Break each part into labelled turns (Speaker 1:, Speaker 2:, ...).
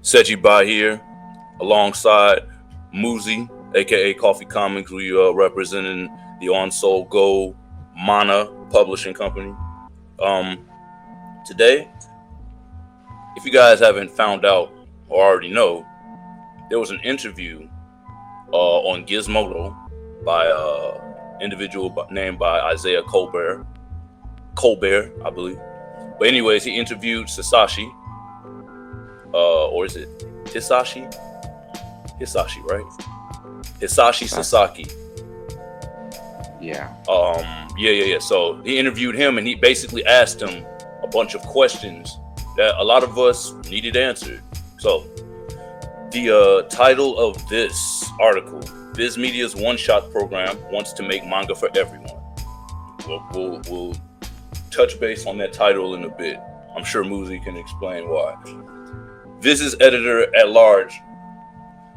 Speaker 1: Seji-Bot here, alongside Muzi, aka Coffee Comics. We representing the On Soul Go MANAA publishing company. Um, Today, if you guys haven't found out or already know, there was an interview on Gizmodo by individual named by Isaiah Colbert, I believe. But anyways, he interviewed Sasashi, or is it Hisashi? Hisashi, right? Hisashi Sasaki.
Speaker 2: Yeah.
Speaker 1: Yeah. So he interviewed him, and he basically asked him a bunch of questions that a lot of us needed answered. So the title of this article: Viz Media's one-shot program wants to make manga for everyone. We'll touch base on that title in a bit. I'm sure Muzi can explain why. Viz's editor-at-large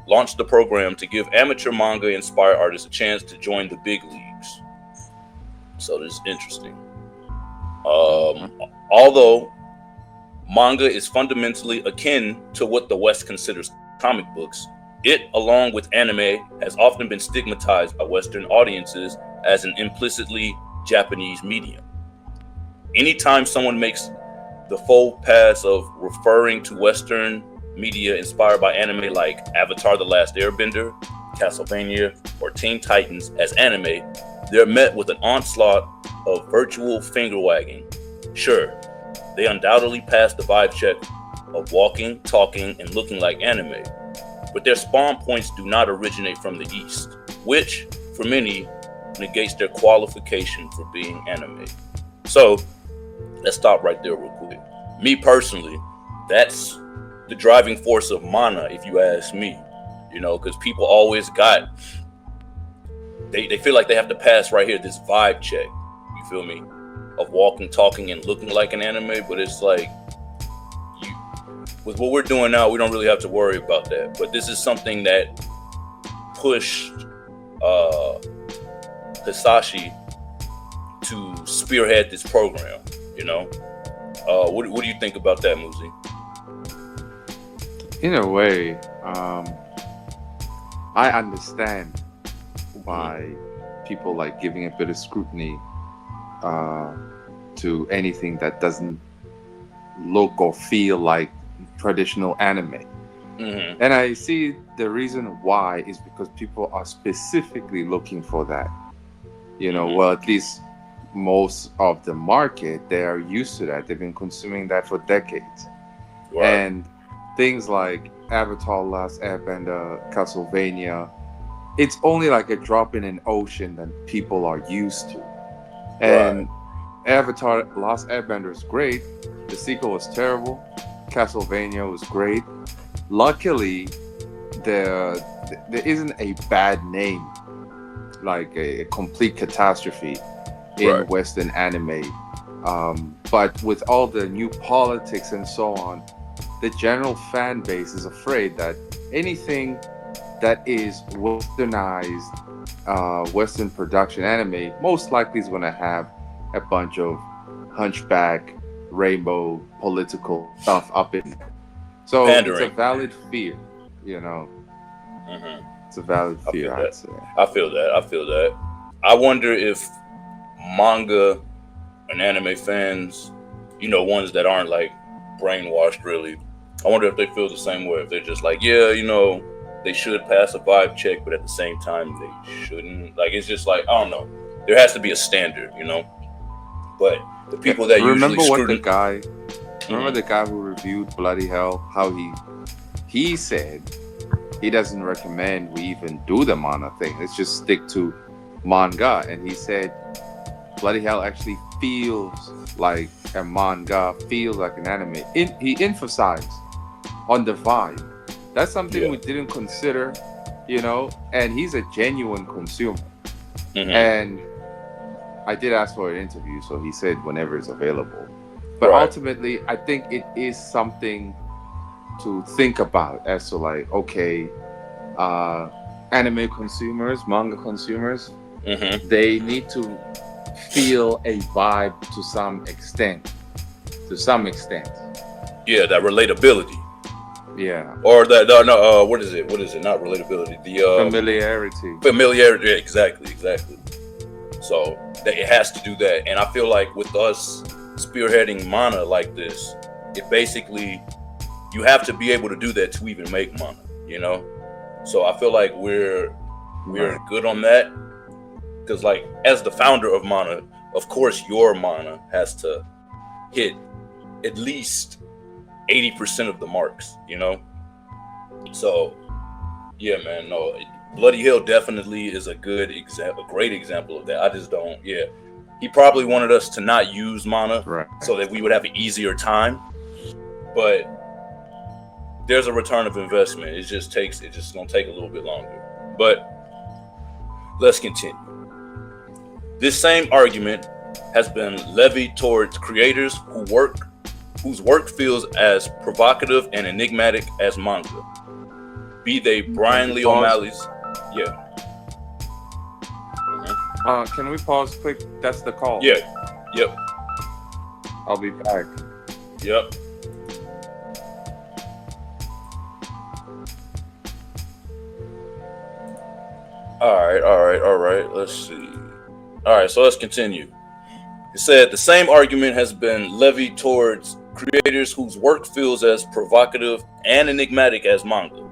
Speaker 1: launched the program to give amateur manga-inspired artists a chance to join the big leagues. So this is interesting. Although manga is fundamentally akin to what the West considers comic books, it, along with anime, has often been stigmatized by Western audiences as an implicitly Japanese medium. Anytime someone makes the faux pas of referring to Western media inspired by anime like Avatar: The Last Airbender, Castlevania, or Teen Titans as anime, they're met with an onslaught of virtual finger wagging. Sure, they undoubtedly pass the vibe check of walking, talking, and looking like anime, but their spawn points do not originate from the East, which, for many, negates their qualification for being anime. So, let's stop right there real quick. Me personally, that's the driving force of MANAA, if you ask me. You know, because people always they feel like they have to pass right here, this vibe check. You feel me? Of walking, talking, and looking like an anime, but it's like, with what we're doing now, we don't really have to worry about that. But this is something that pushed Hisashi to spearhead this program, you know? What do you think about that, Muzi?
Speaker 2: In a way, I understand why people like giving a bit of scrutiny to anything that doesn't look or feel like traditional anime.
Speaker 1: Mm-hmm.
Speaker 2: And I see the reason why is because people are specifically looking for that. You know, well, at least most of the market, they are used to that. They've been consuming that for decades.
Speaker 1: Right.
Speaker 2: And things like Avatar: Last Airbender, Castlevania, it's only like a drop in an ocean that people are used to. And Avatar: Last Airbender is great. The sequel was terrible. Castlevania was great. Luckily, there isn't a bad name, like a complete catastrophe in Western anime. But with all the new politics and so on, the general fan base is afraid that anything that is westernized, Western production anime, most likely is going to have a bunch of hunchback, rainbow, political stuff up in there. So
Speaker 1: Pandering.
Speaker 2: It's a valid fear, you know.
Speaker 1: Mm-hmm.
Speaker 2: It's a valid fear, I'd say.
Speaker 1: I feel that. I wonder if manga and anime fans, you know, ones that aren't like brainwashed really, I wonder if they feel the same way. If they're just like, yeah, you know, they should pass a vibe check, but at the same time they shouldn't. Like, it's just like, I don't know. There has to be a standard, you know. But the people that
Speaker 2: remember
Speaker 1: usually
Speaker 2: remember the guy who reviewed Bloody Hell, how he said he doesn't recommend we even do the MANAA thing. Let's just stick to manga. And he said Bloody Hell actually feels like a manga, feels like an anime. He emphasized on the vibe. That's something we didn't consider, you know, and he's a genuine consumer.
Speaker 1: Mm-hmm.
Speaker 2: And I did ask for an interview, so he said whenever it's available. But ultimately, I think it is something to think about as to like, okay, anime consumers, manga consumers, they need to feel a vibe to some extent. Yeah,
Speaker 1: that relatability.
Speaker 2: Yeah.
Speaker 1: Or no, what is it? Not relatability. The
Speaker 2: Familiarity.
Speaker 1: Familiarity. Yeah, exactly. So it has to do that, and I feel like with us spearheading MANAA like this, it basically you have to be able to do that to even make MANAA. You know, so I feel like we're good on that, because like as the founder of MANAA, of course your MANAA has to hit at least 80% of the marks. You know, so yeah, man, no. Bloody Hell definitely is a great example of that. I just don't, He probably wanted us to not use MANAA so that we would have an easier time, but there's a return of investment. It's just gonna take a little bit longer. But let's continue. This same argument has been levied towards creators whose work feels as provocative and enigmatic as manga. Be they Brian Lee O'Malley's. Yeah.
Speaker 2: Can we pause quick? That's the call.
Speaker 1: Yeah. Yep.
Speaker 2: I'll be back.
Speaker 1: Yep. All right. Let's see. All right, so let's continue. It said the same argument has been levied towards creators whose work feels as provocative and enigmatic as manga.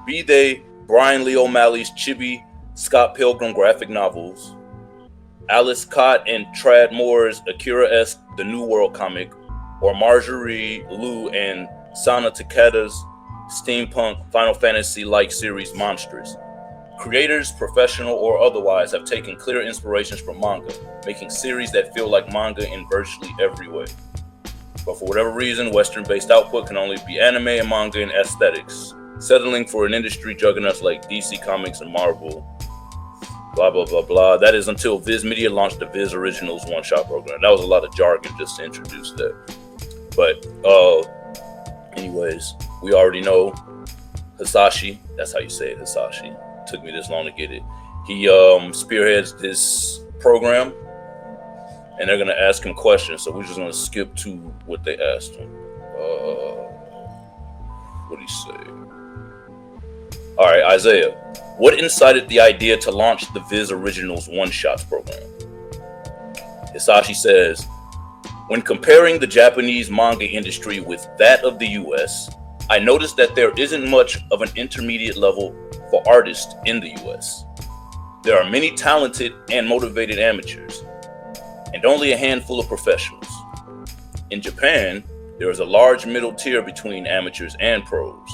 Speaker 1: Be they Brian Lee O'Malley's chibi Scott Pilgrim graphic novels, Alice Cott and Trad Moore's Akira-esque The New World comic, or Marjorie Liu and Sana Takeda's steampunk Final Fantasy-like series Monstrous. Creators, professional or otherwise, have taken clear inspirations from manga, making series that feel like manga in virtually every way. But for whatever reason, Western-based output can only be anime and manga in aesthetics, settling for an industry juggernauts like DC Comics and Marvel, blah, blah, blah, blah. That is until Viz Media launched the Viz Originals one-shot program. That was a lot of jargon just to introduce that. But anyways, we already know Hisashi, that's how you say it, Hisashi. Took me this long to get it. He spearheads this program, and they're gonna ask him questions. So we're just gonna skip to what they asked him. What did he say? All right, Isaiah, what incited the idea to launch the Viz Originals one-shots program? Hisashi says, when comparing the Japanese manga industry with that of the US, I noticed that there isn't much of an intermediate level for artists in the US. There are many talented and motivated amateurs, and only a handful of professionals. In Japan, there is a large middle tier between amateurs and pros,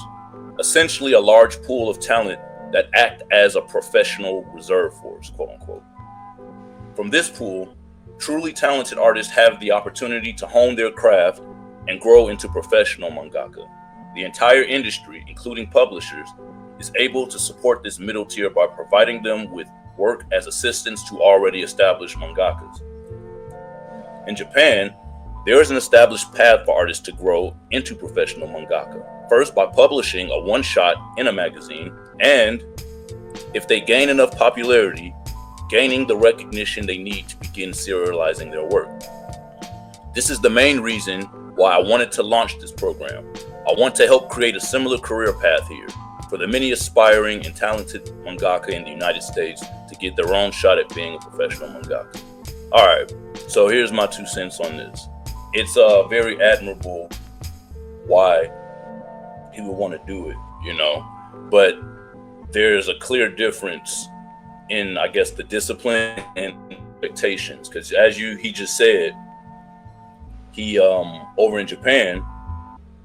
Speaker 1: essentially a large pool of talent that act as a professional reserve force, quote unquote. From this pool, truly talented artists have the opportunity to hone their craft and grow into professional mangaka. The entire industry, including publishers, is able to support this middle tier by providing them with work as assistants to already established mangakas. In Japan, there is an established path for artists to grow into professional mangaka. First, by publishing a one-shot in a magazine, and if they gain enough popularity, gaining the recognition they need to begin serializing their work. This is the main reason why I wanted to launch this program. I want to help create a similar career path here for the many aspiring and talented mangaka in the United States to get their own shot at being a professional mangaka. All right, so here's my 2 cents on this. It's very admirable why he would want to do it, but there's a clear difference in, I guess, the discipline and expectations, because as he just said, he over in Japan,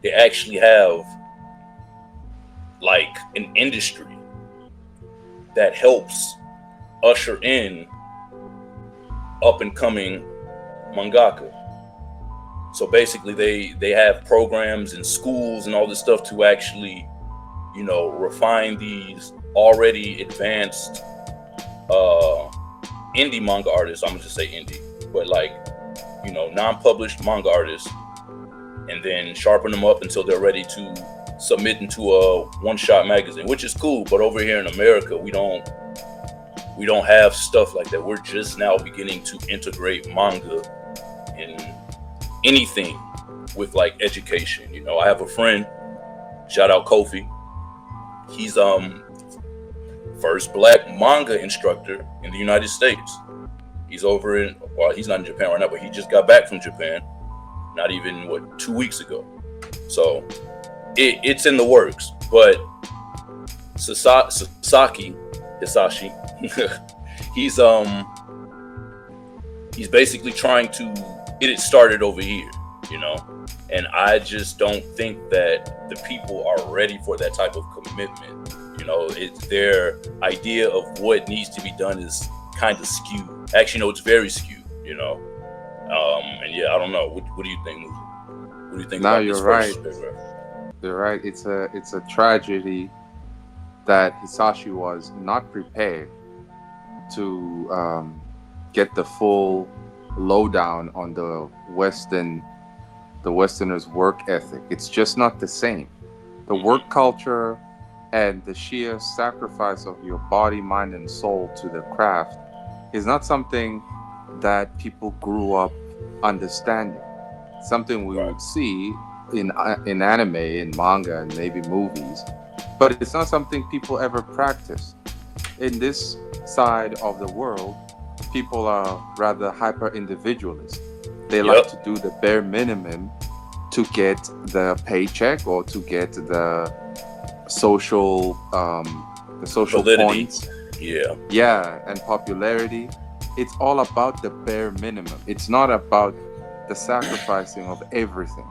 Speaker 1: they actually have like an industry that helps usher in up and coming mangaka. So basically they have programs in schools and all this stuff to actually, refine these already advanced indie manga artists. I'm gonna just say indie, but like, non-published manga artists, and then sharpen them up until they're ready to submit into a one-shot magazine, which is cool. But over here in America, we don't have stuff like that. We're just now beginning to integrate manga in anything with like education. I have a friend Shout out Koffee. He's first black manga instructor in the United States. He's over in, well, he's not in Japan right now, but he just got back from Japan, not even 2 weeks ago. So it's in the works. But Hisashi, he's basically trying to get it started over here, you know. And I just don't think that the people are ready for that type of commitment. You know, it's their idea of what needs to be done is kind of skewed. Actually, no, it's very skewed, you know. And yeah, I don't know. What do you think, Muzi? What do you think about this first paragraph?
Speaker 2: You're right. It's a tragedy that Hisashi was not prepared to get the full lowdown on the Westerners' work ethic. It's just not the same. The work culture and the sheer sacrifice of your body, mind, and soul to the craft is not something that people grew up understanding. Something we would see in anime, in manga, and maybe movies, but it's not something people ever practice. In this side of the world, people are rather hyper individualist. They like to do the bare minimum to get the paycheck or to get the social
Speaker 1: validity.
Speaker 2: Points. Yeah, and popularity. It's all about the bare minimum. It's not about the sacrificing of everything.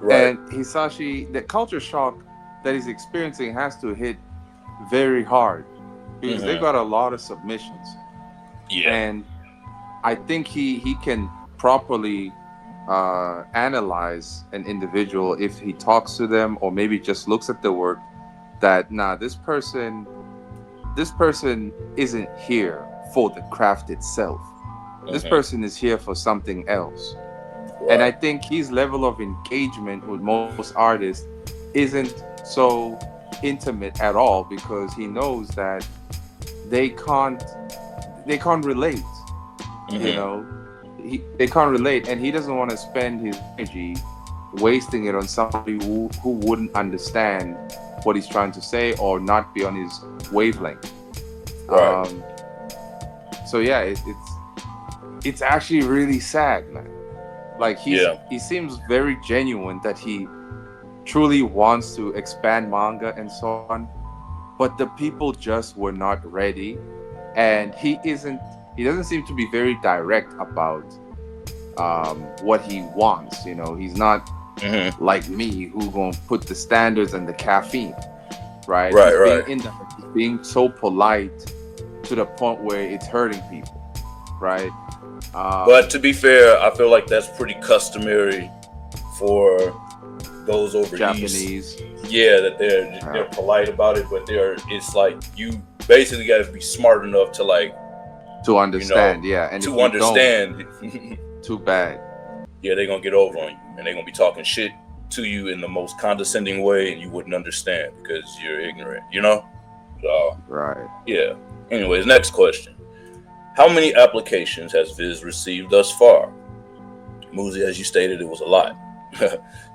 Speaker 1: Right.
Speaker 2: And Hisashi, the culture shock that he's experiencing has to hit very hard because they got a lot of submissions.
Speaker 1: Yeah.
Speaker 2: And I think he can properly analyze an individual if he talks to them or maybe just looks at the work that, this person isn't here for the craft itself. This person is here for something else. Right. And I think his level of engagement with most artists isn't so intimate at all because he knows that they can't relate. You know, they can't relate, and he doesn't want to spend his energy wasting it on somebody who wouldn't understand what he's trying to say or not be on his wavelength.
Speaker 1: Right.
Speaker 2: So yeah, it's actually really sad, man. Like he seems very genuine that he truly wants to expand manga and so on, but the people just were not ready, and he doesn't seem to be very direct about what he wants. You know, he's not like me who gonna put the standards and the caffeine, right? He's being so polite to the point where it's hurting people, right?
Speaker 1: But to be fair, I feel like that's pretty customary for those over
Speaker 2: Japanese.
Speaker 1: East. Yeah, that they're polite about it, but it's like you basically got to be smart enough to
Speaker 2: understand, and
Speaker 1: to understand.
Speaker 2: Too bad.
Speaker 1: Yeah, they're gonna get over on you, and they're gonna be talking shit to you in the most condescending way, and you wouldn't understand because you're ignorant, you know? So,
Speaker 2: right.
Speaker 1: Yeah. Anyways, next question. How many applications has Viz received thus far? Muzi, as you stated, it was a lot.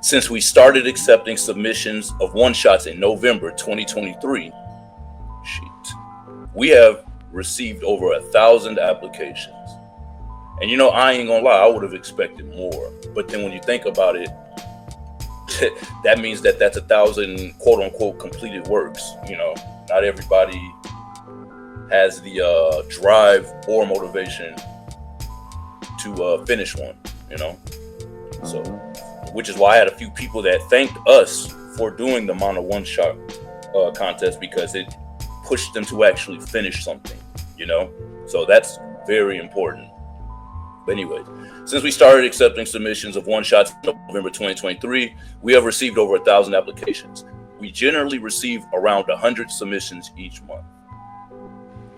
Speaker 1: Since we started accepting submissions of one-shots in November 2023, we have received over 1,000 applications. And I ain't gonna lie, I would have expected more. But then when you think about it, that means that's 1,000 quote-unquote completed works. Not everybody has the drive or motivation to finish one, So, which is why I had a few people that thanked us for doing the MANAA one-shot contest because it pushed them to actually finish something, So that's very important. But anyways, since we started accepting submissions of one-shots in November 2023, we have received over 1,000 applications. We generally receive around 100 submissions each month.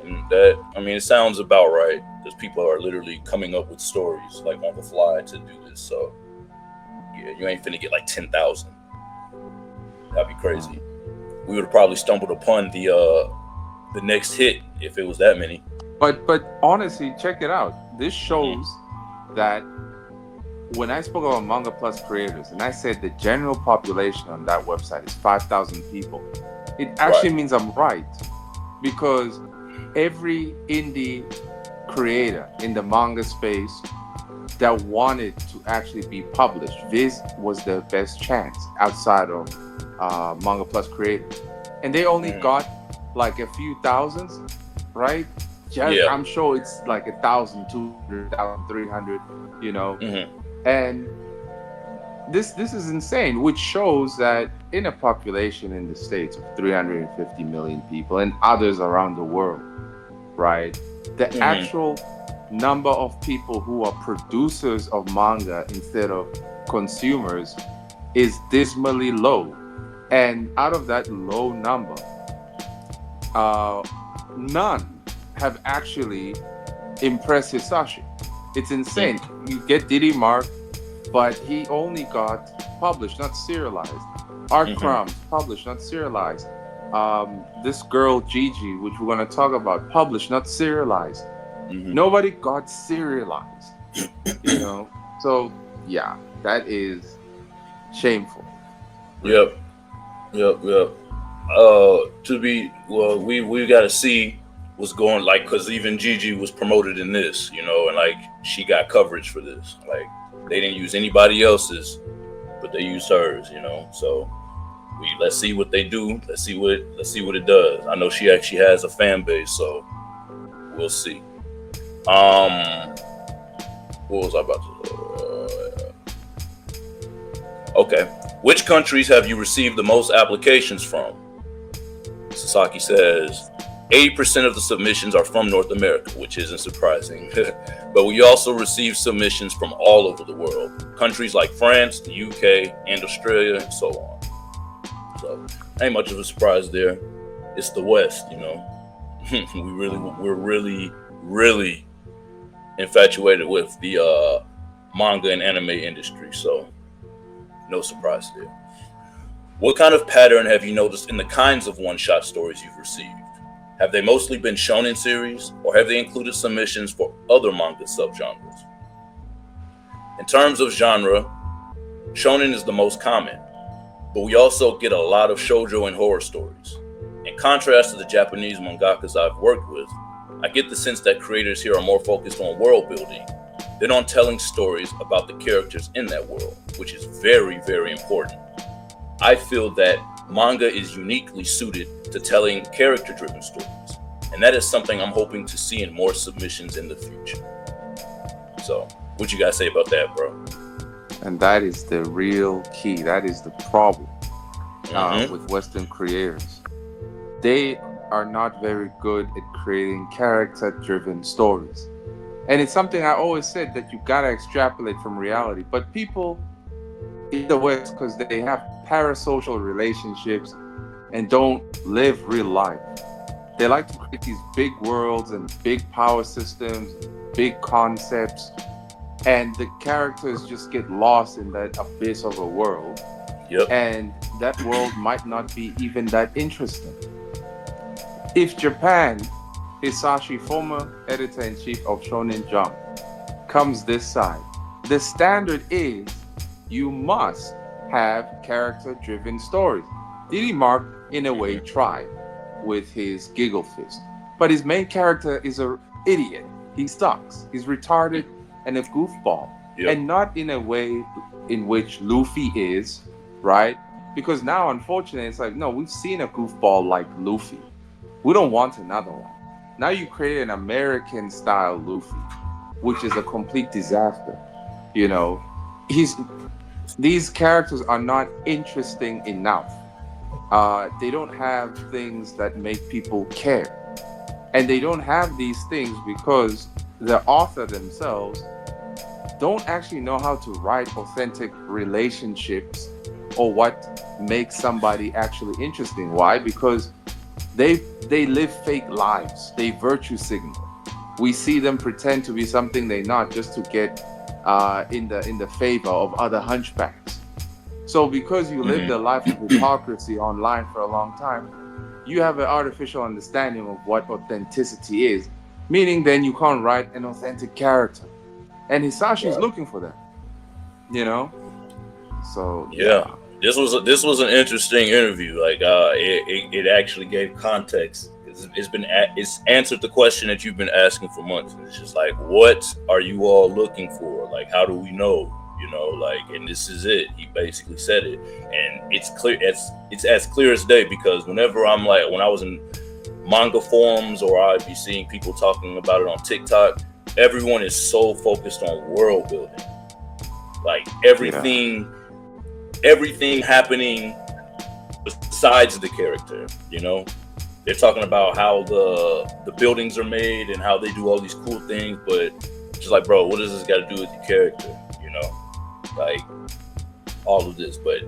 Speaker 1: And it sounds about right because people are literally coming up with stories like on the fly to do this. So, yeah, you ain't finna get like 10,000. That'd be crazy. We would have probably stumbled upon the next hit if it was that many.
Speaker 2: But honestly, check it out. This shows that when I spoke about Manga Plus creators, and I said the general population on that website is 5,000 people, it
Speaker 1: Right.
Speaker 2: actually means I'm right, because every indie creator in the manga space that wanted to actually be published, this was their best chance outside of Manga Plus creators, and they only
Speaker 1: Mhm.
Speaker 2: got like a few thousands, right? Just,
Speaker 1: Yeah.
Speaker 2: I'm sure it's like 1,200, 1,300, you know,
Speaker 1: Hmm.
Speaker 2: and this is insane, which shows that in a population in the states of 350 million people and others around the world, right, the
Speaker 1: Hmm.
Speaker 2: actual number of people who are producers of manga instead of consumers is dismally low. And out of that low number, uh, none have actually impressed Hisashi. It's insane. You get Diddy Mark, but he only got published, not serialized. Art
Speaker 1: Hmm.
Speaker 2: Crumbs, published, not serialized. This girl Gigi, which we're gonna talk about, published, not serialized.
Speaker 1: Hmm.
Speaker 2: Nobody got serialized, you know. So yeah, that is shameful, really.
Speaker 1: Yep. Yep. Yep. To be well, we got to see what's going, like, because even Gigi was promoted in this, and like she got coverage for this. Like they didn't use anybody else's, but they used hers. So let's see what they do. Let's see what it does. I know she actually has a fan base, so we'll see. What was I about to? Okay, which countries have you received the most applications from? Sasaki says 80% of the submissions are from North America, which isn't surprising. But we also receive submissions from all over the world, countries like France, the UK, and Australia, and so on. So ain't much of a surprise there. It's the West. We're really infatuated with the manga and anime industry, so no surprise there. What kind of pattern have you noticed in the kinds of one-shot stories you've received? Have they mostly been shonen series, or have they included submissions for other manga subgenres? In terms of genre, shonen is the most common, but we also get a lot of shoujo and horror stories. In contrast to the Japanese mangakas I've worked with, I get the sense that creators here are more focused on world building than on telling stories about the characters in that world, which is very, very important. I feel that manga is uniquely suited to telling character driven stories, and that is something I'm hoping to see in more submissions in the future. So, what you guys say about that, bro?
Speaker 2: And that is the real key. That is the problem
Speaker 1: Mm-hmm.
Speaker 2: with Western creators. They are not very good at creating character-driven stories. And it's something I always said that you gotta extrapolate from reality. But people in the West, because they have parasocial relationships and don't live real life, they like to create these big worlds and big power systems, big concepts, and the characters just get lost in that abyss of a world,
Speaker 1: Yep.
Speaker 2: and that world might not be even that interesting. If Japan, Hisashi, former editor-in-chief of Shonen Jump, comes this side, the standard is you must have character-driven stories. Diddy Mark, in a way, tried with his Giggle Fist, but his main character is an idiot. He sucks. He's retarded and a goofball,
Speaker 1: Yep.
Speaker 2: and not in a way in which Luffy is, right? Because now, unfortunately, it's like, no, we've seen a goofball like Luffy. We don't want another one. Now you create an American style Luffy, which is a complete disaster. You know, he's these characters are not interesting enough. They don't have things that make people care, and they don't have these things because the author themselves don't actually know how to write authentic relationships or what makes somebody actually interesting. Why? Because they live fake lives. They virtue signal. We see them pretend to be something they're not just to get in the favor of other hunchbacks. So because you live
Speaker 1: Mm-hmm.
Speaker 2: the life of hypocrisy online for a long time, you have an artificial understanding of what authenticity is. Meaning then you can't write an authentic character. And Hisashi is
Speaker 1: Right.
Speaker 2: looking for that. you know. So
Speaker 1: Yeah, this was an interesting interview. Like, it actually gave context. It's answered the question that you've been asking for months. It's just like, what are you all looking for? Like, how do we know? You know, like, and this is it. He basically said it, and it's clear. It's as clear as day, because whenever I'm like, when I was in manga forums, or I'd be seeing people talking about it on TikTok, everyone is so focused on world building. Like, everything happening besides the character, you know. They're talking about how the buildings are made and how they do all these cool things, but just like, bro, what does this got to do with the character? You know, like, all of this. But,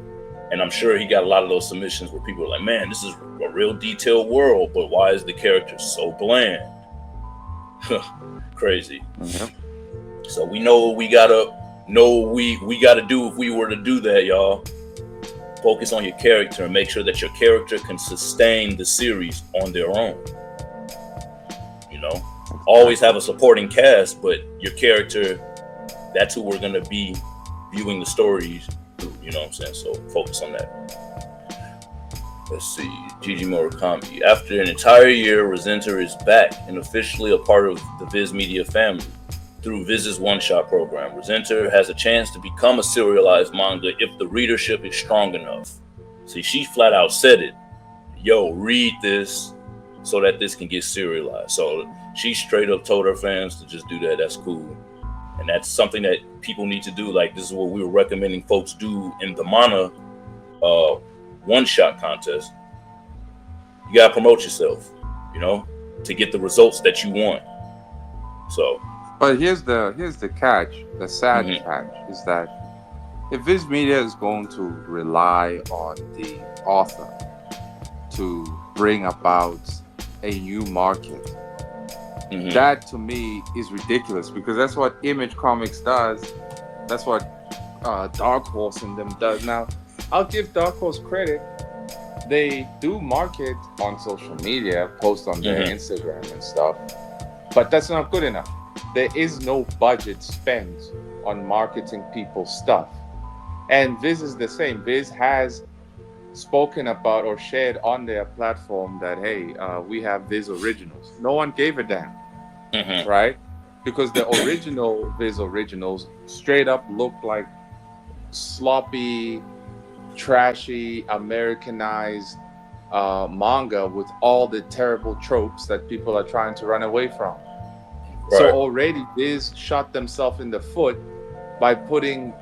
Speaker 1: and I'm sure he got a lot of those submissions where people are like, man, this is a real detailed world, but why is the character so bland? Crazy.
Speaker 2: Mm-hmm.
Speaker 1: So we know what we gotta do if we were to do that, y'all. Focus on your character and make sure that your character can sustain the series on their own. You know, always have a supporting cast, but your character, that's who we're going to be viewing the stories through, you know what I'm saying? So focus on that. Let's see, Gigi Murakami. After an entire year, Resenter is back and officially a part of the Viz Media family. Through Viz's one-shot program, Resenter has a chance to become a serialized manga if the readership is strong enough. See, she flat out said it. Yo, read this so that this can get serialized. So she straight up told her fans to just do that. That's cool. And that's something that people need to do. Like, this is what we were recommending folks do in the MANAA one-shot contest. You gotta promote yourself, you know, to get the results that you want. So,
Speaker 2: but here's the catch, the sad catch, is that if Viz Media is going to rely on the author to bring about a new market, that to me is ridiculous, because that's what Image Comics does. That's what Dark Horse and them does. Now, I'll give Dark Horse credit. They do market on social media, post on their Instagram and stuff, but that's not good enough. There is no budget spent on marketing people's stuff. And Viz is the same. Viz has spoken about or shared on their platform that, hey, we have Viz originals. No one gave a damn, right? Because the original Viz originals straight up look like sloppy, trashy, Americanized manga with all the terrible tropes that people are trying to run away from. Right. So already Viz shot themselves in the foot by putting,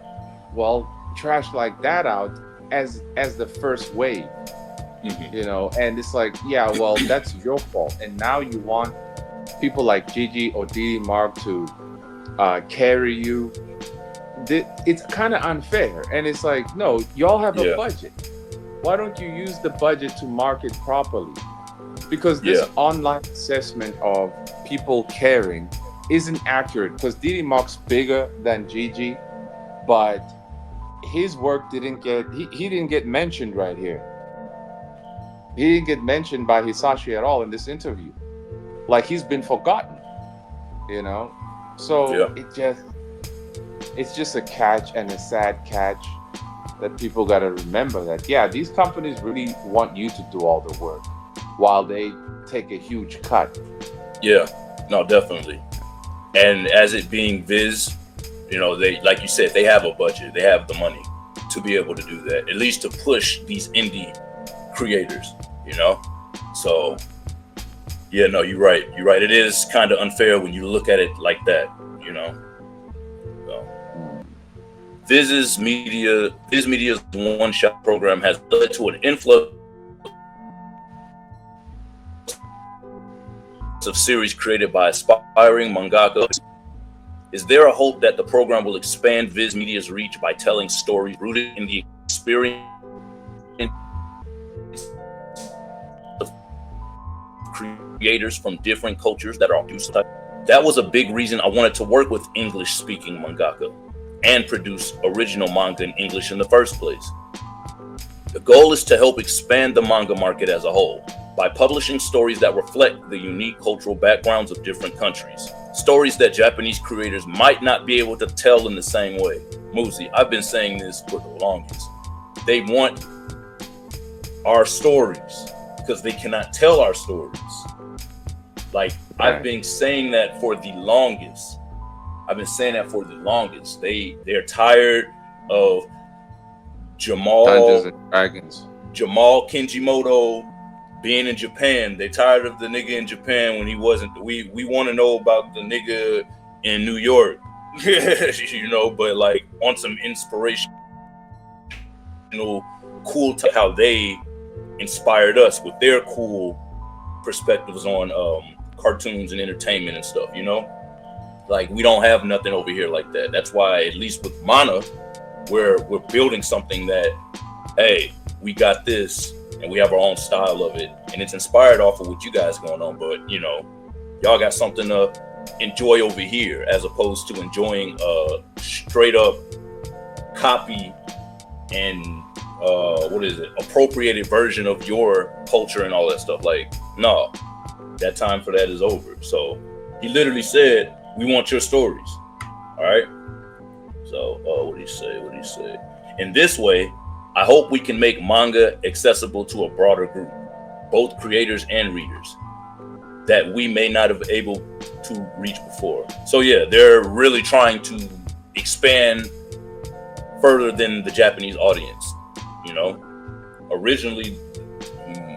Speaker 2: well, trash like that out as the first wave, you know. And it's like, yeah, well, that's your fault. And now you want people like Gigi or Didi Mark to carry you. It's kind of unfair. And it's like, no, y'all have a budget. Why don't you use the budget to market properly? Because this online assessment of people caring isn't accurate, because Didi Mark's bigger than Gigi, but his work didn't get he didn't get mentioned right here. He didn't get mentioned by Hisashi at all in this interview. Like, he's been forgotten, you know? So it's just a catch, and a sad catch, that people got to remember that, yeah, these companies really want you to do all the work while they take a huge cut.
Speaker 1: Yeah, no, definitely. And as it being Viz, you know, they, like you said, they have a budget, they have the money to be able to do that, at least to push these indie creators, you know? So, yeah, no, you're right. You're right. It is kind of unfair when you look at it like that, you know? So, Viz Media's one-shot program has led to an influx of series created by aspiring mangaka. Is there a hope that the program will expand Viz Media's reach by telling stories rooted in the experience of creators from different cultures that are used to? That was a big reason I wanted to work with English-speaking mangaka and produce original manga in English in the first place. The goal is to help expand the manga market as a whole by publishing stories that reflect the unique cultural backgrounds of different countries, stories that Japanese creators might not be able to tell in the same way. Muzi, I've been saying this for the longest. They want our stories because they cannot tell our stories. Like,
Speaker 2: Right.
Speaker 1: I've been saying that for the longest. They're tired of
Speaker 2: Dungeons
Speaker 1: Jamal
Speaker 2: and Dragons.
Speaker 1: Kinjimoto being in Japan. They're tired of the nigga in Japan when he wasn't. We want to know about the nigga in New York, you know. But like on some inspirational, cool how they inspired us with their cool perspectives on cartoons and entertainment and stuff, you know. Like, we don't have nothing over here like that. That's why, at least with MANAA, we're building something that, hey, we got this and we have our own style of it, and it's inspired off of what you guys going on. But you know, y'all got something to enjoy over here as opposed to enjoying a straight up copy and appropriated version of your culture and all that stuff. Like, no, that time for that is over. So he literally said, we want your stories. All right. So, what do you say? In this way, I hope we can make manga accessible to a broader group, both creators and readers, that we may not have able to reach before. So yeah, they're really trying to expand further than the Japanese audience. You know, originally,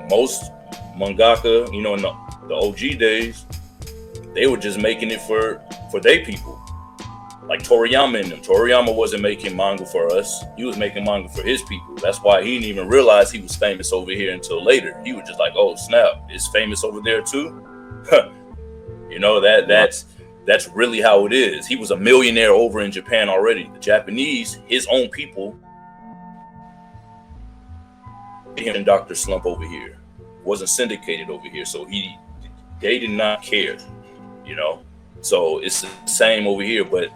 Speaker 1: most mangaka, you know, in the OG days, they were just making it for their people. Like Toriyama and them. Toriyama wasn't making manga for us. He was making manga for his people. That's why he didn't even realize he was famous over here until later. He was just like, oh snap, it's famous over there too. You know, that's really how it is. He was a millionaire over in Japan already. The Japanese, his own people, him and Dr. Slump over here, wasn't syndicated over here, so they did not care, you know. So it's the same over here, but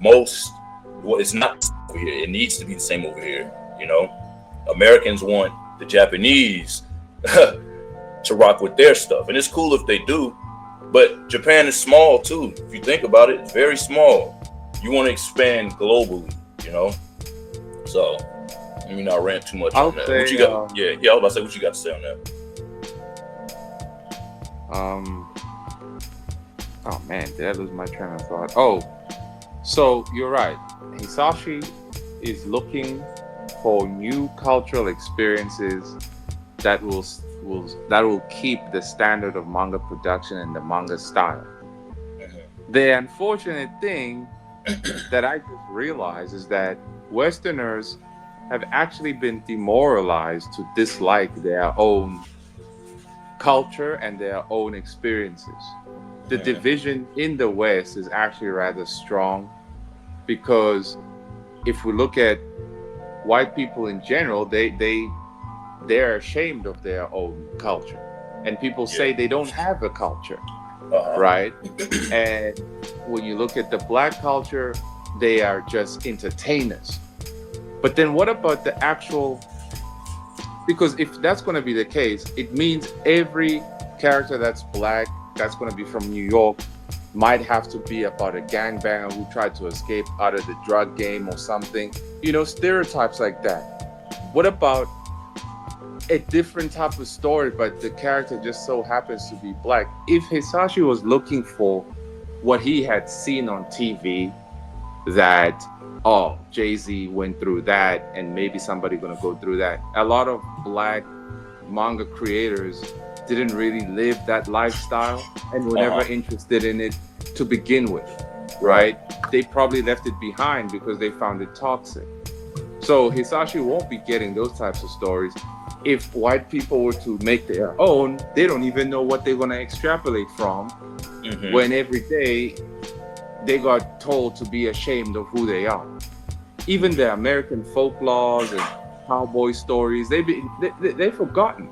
Speaker 1: it's not over here. It needs to be the same over here, you know. Americans want the Japanese to rock with their stuff, and it's cool if they do, but Japan is small too. If you think about it, it's very small. You want to expand globally, you know. So let me not rant too much on that. What you got? I was about to say, what you got to say on that?
Speaker 2: Oh man, did I lose my train of thought? Oh, so you're right. Hisashi is looking for new cultural experiences that will keep the standard of manga production and the manga style. The unfortunate thing that I just realized is that Westerners have actually been demoralized to dislike their own culture and their own experiences. The division in the West is actually rather strong, because if we look at white people in general, they're ashamed of their own culture, and people say they don't have a culture, right? And when you look at the black culture, they are just entertainers. But then what about the actual? Because if that's going to be the case, it means every character that's black, that's going to be from New York, might have to be about a gangbanger who tried to escape out of the drug game or something. You know, stereotypes like that. What about a different type of story, but the character just so happens to be black? If Hisashi was looking for what he had seen on TV, that, oh, Jay-Z went through that, and maybe somebody going to go through that. A lot of black manga creators didn't really live that lifestyle and were never interested in it to begin with, right? They probably left it behind because they found it toxic. So Hisashi won't be getting those types of stories. If white people were to make their own, they don't even know what they're going to extrapolate from, when every day they got told to be ashamed of who they are. Even the American folklores and cowboy stories, they've forgotten.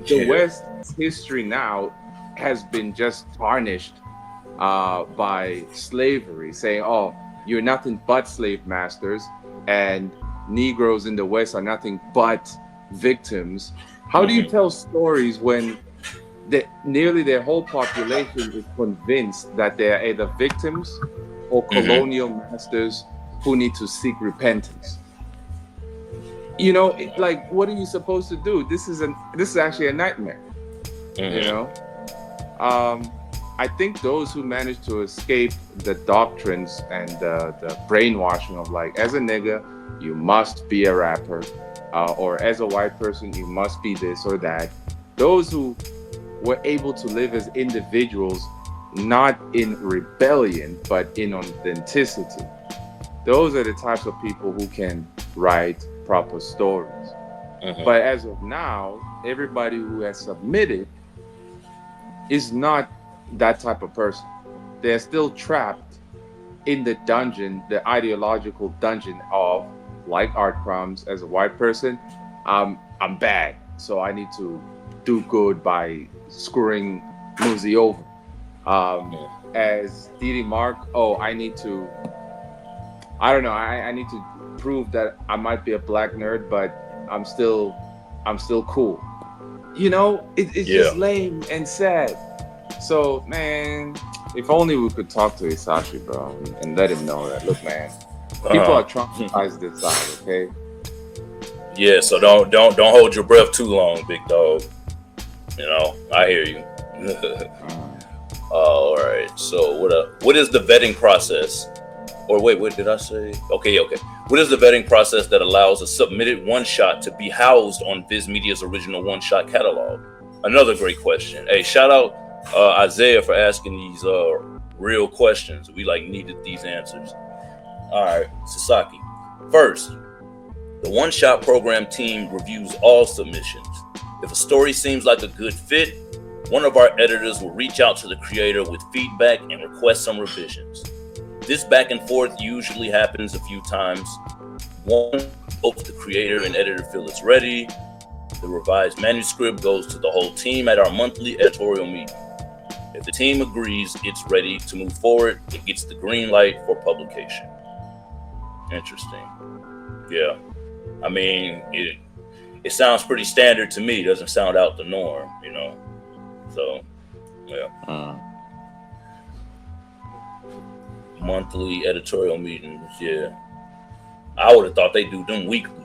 Speaker 2: The West's history now has been just tarnished by slavery, saying, oh, you're nothing but slave masters, and Negroes in the West are nothing but victims. How do you tell stories when nearly their whole population is convinced that they're either victims or colonial masters who need to seek repentance. You know, like, what are you supposed to do? This is actually a nightmare.
Speaker 1: Mm-hmm.
Speaker 2: You know, I think those who manage to escape the doctrines and the brainwashing of, like, as a nigga, you must be a rapper, or as a white person, you must be this or that. Those who were able to live as individuals, not in rebellion, but in authenticity. Those are the types of people who can write proper stories.
Speaker 1: Mm-hmm.
Speaker 2: But as of now, everybody who has submitted is not that type of person. They're still trapped in the dungeon, the ideological dungeon of, like Art Crumbs, as a white person, I'm bad, so I need to do good by screwing Muzi over. As Didi Mark, I need to, I don't know, I need to prove that I might be a black nerd, but I'm still cool. You know, it's just lame and sad. So, man, if only we could talk to Hisashi, bro, and let him know that, look, man, people are traumatized this side, okay?
Speaker 1: Yeah, so don't hold your breath too long, big dog. You know, I hear you. All right. So what is the vetting process? Or wait, what did I say? Okay. What is the vetting process that allows a submitted one-shot to be housed on Viz Media's original one-shot catalog? Another great question. Hey, shout out Isaiah for asking these real questions. We needed these answers. All right, Sasaki. First, the one-shot program team reviews all submissions. If a story seems like a good fit, one of our editors will reach out to the creator with feedback and request some revisions. This back and forth usually happens a few times. One, hopes the creator and editor feel it's ready. The revised manuscript goes to the whole team at our monthly editorial meeting. If the team agrees it's ready to move forward, it gets the green light for publication. Interesting. Yeah. I mean, it sounds pretty standard to me. It doesn't sound out the norm, you know? So, yeah. Monthly editorial meetings, yeah. I would have thought they do them weekly,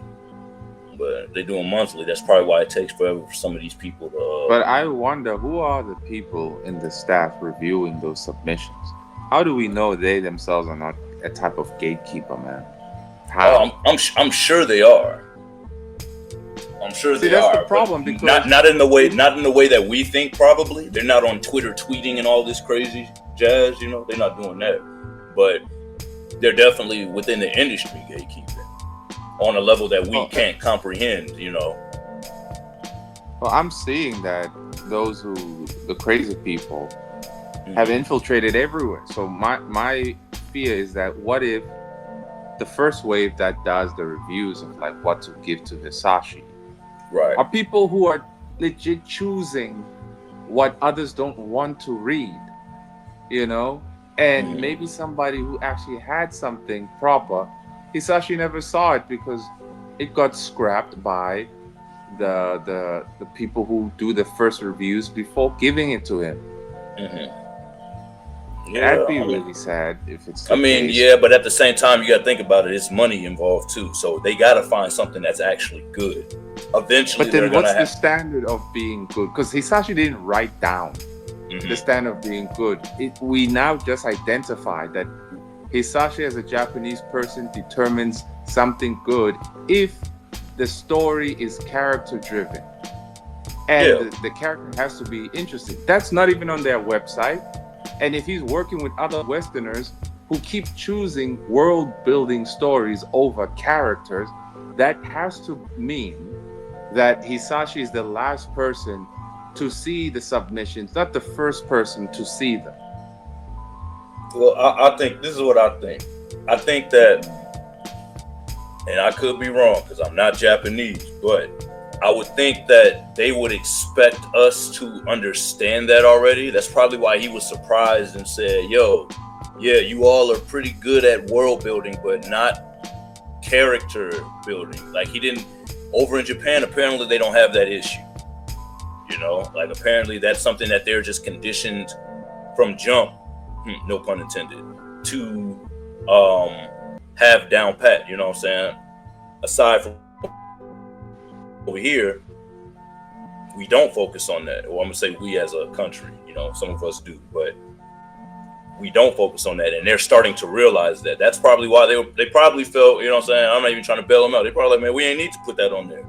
Speaker 1: but they do them monthly. That's probably why it takes forever for some of these people to...
Speaker 2: But I wonder, who are the people in the staff reviewing those submissions? How do we know they themselves are not a type of gatekeeper, man? How?
Speaker 1: I'm sure they are. I'm sure they
Speaker 2: that's
Speaker 1: are.
Speaker 2: The problem, because
Speaker 1: not in the way that we think. Probably they're not on Twitter tweeting and all this crazy jazz. You know, they're not doing that. But they're definitely within the industry gatekeeping on a level that we can't comprehend. You know.
Speaker 2: Well, I'm seeing that the crazy people, have infiltrated everywhere. So my fear is that, what if the first wave that does the reviews of like what to give to Hisashi,
Speaker 1: right,
Speaker 2: are people who are legit choosing what others don't want to read, you know? And maybe somebody who actually had something proper, Hisashi never saw it because it got scrapped by the people who do the first reviews before giving it to him. Yeah, that'd be really sad if it's the case.
Speaker 1: Yeah, but at the same time, you got to think about it. It's money involved too, so they got to find something that's actually good. Eventually,
Speaker 2: but then what's the standard of being good? Because Hisashi didn't write down the standard of being good. We now just identify that Hisashi, as a Japanese person, determines something good if the story is character driven, and the character has to be interesting. That's not even on their website. And if he's working with other Westerners who keep choosing world-building stories over characters, that has to mean that Hisashi is the last person to see the submissions, not the first person to see them.
Speaker 1: Well, I think this is what I think. I think that, and I could be wrong because I'm not Japanese, but I would think that they would expect us to understand that already. That's probably why he was surprised and said, yo, yeah, you all are pretty good at world building, but not character building. Like, he didn't, over in Japan, apparently they don't have that issue. You know, like, apparently that's something that they're just conditioned from jump, no pun intended, to have down pat. You know what I'm saying? Aside from over here, we don't focus on that. Well, I'm gonna say we as a country. You know, some of us do, but we don't focus on that, and they're starting to realize that. That's probably why they probably felt. You know what I'm saying? I'm not even trying to bail them out. They probably like, man, we ain't need to put that on there.